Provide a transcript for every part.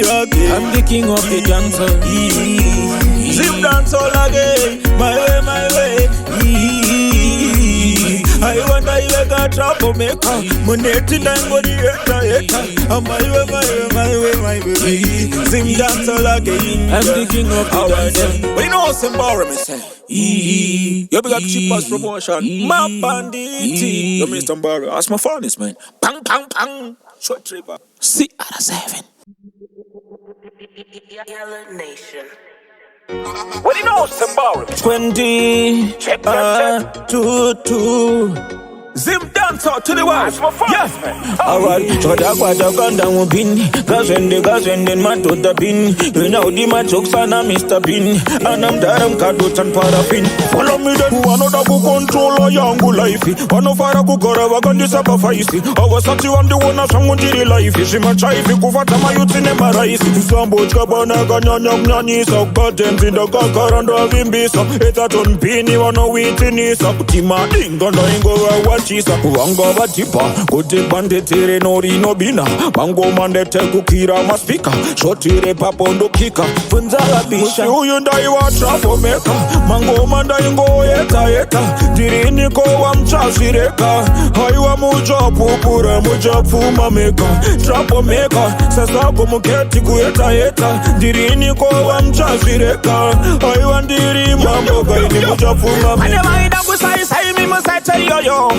again. I'm the king of the dancehall. Zimdancehall again. My way. I wonder if I got TroubleMaker. Money dango the hater. My way. Zimdancehall again. I'm the king of the dancehall. But you know what's embarrassing, say? You got cheapest promotion. My bandit. You Mr. Barry. That's my furnace, man. Pang. Short trip. Seh Calaz. Yala Nation. What do you know, Zimbabwe? 20 2 Zimdancehall to the world. Yes, man. Alright, chodakwata mupini gazende matoda pin. You know the machokes and I'm Mr. Pin. And I'm daram kadots and parafin. Follow me then, wanoda ku control yangu life. Wanofara kukora wakandi sacrifice. Awasati wandi wona sangu ndiri life. Shima chaifi kufata mayuti ne maraisi. Sambochka bana kanyanya mnyanisa. Katenzi ndaka karanda vimbisa. Eta tonpini wano witinisa. Kutima inga na ingo wa chisa. Wanga vatipa kuti bandetere no bina. Mango mandete kukira maspika. SHORTREIPAPO ndo kika. Funzala bisha uyu ndai wa TroubleMaker. Mango manda ingo yeta. Dirini ko wa mchazireka. Haiwa mujapu pura mujapu mameka. TroubleMaker sasa kumuketi kuyeta. Dirini ko wa mchazireka. Haiwa ndiri mambo gaini mujapu mameka. Yo,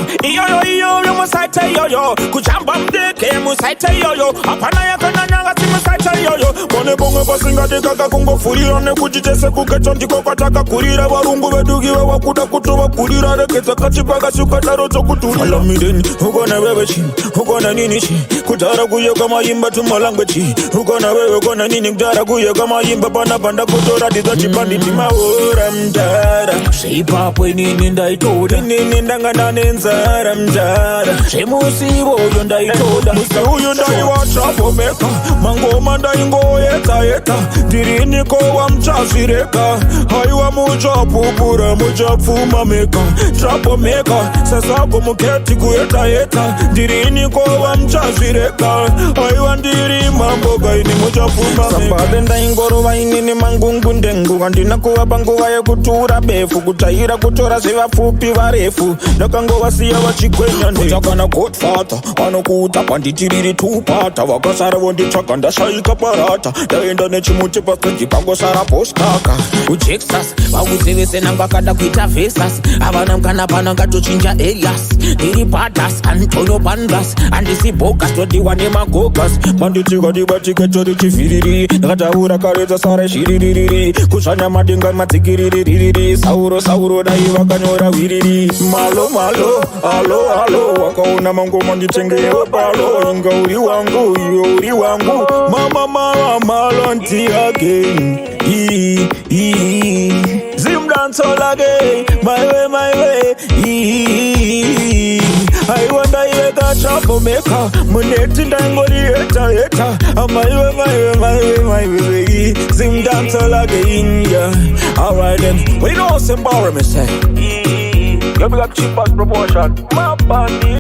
musaite yo. Kuchamba mdeke musaite yo. Apana ya kananyanga si musaite yo. Mone bonge basinga dekaka kungo furira ne kujitese kukecho ndiko kataka kurira warungu vedugiwe wakuda kutuwa kurira rekeza kachipaga sukataro chokuturi. Follow me then, ugona wewe chi, ugona nini chi. Kutara kuye kama yimba tumalangwe chi. Ugona wewe ugona nini kutara kuye kama yimba bana banda kutora diza chipandi tima ora mdara. Sheipapo nini ndaitoda. Nini ndangana nenzara mdara. Shemusibo yo ndaitoda. Musi uyu ndai wa TroubleMaker. Mango manda ingo yeta. Dirini ko wa mchazireka. Haiwa mujapu pura mujapu mameka. TroubleMaker sasa kumuketi kuyeta. Dirini ko wa mchazireka. Haiwa ndiri mambo gaini mujapu mameka. Sababenda ingoro wainini mangungu ndengu. Kandina kuwa bangu wae kutura befu. Kutahira kutora sewa fupi warefu. Nakango wasiya wachikwenya nde. Kutakana godfather. Wanokuta panditiriri tupata. Wakasara wondi chakanda shaika parata. Daenda nechimuti pakeji pango sara postaka. Uchexas, wawuzewese nangakada kuita fesas. Avana mkana pananga tochinja Elias. Diri patas, Antonio Bandas. Andisi bokas, todiwa ne magokas. Manditika diba tiketori chifiriri. Nakataura kareza sare shiririri. Kushanya madinga matikiriri. Sauro daiwa kanyora wiriri. Malo, alo. Wakauna mango manditenge opalo. Inga uri wangu. Mama, Marlon again. Zimdancehall again. My way. I wonder if I got TroubleMaker. Money dango the hater. My way. Zimdancehall again. Yeah. Alright then. We know what's embarrassing, say. You got cheapest proportion. My bandit.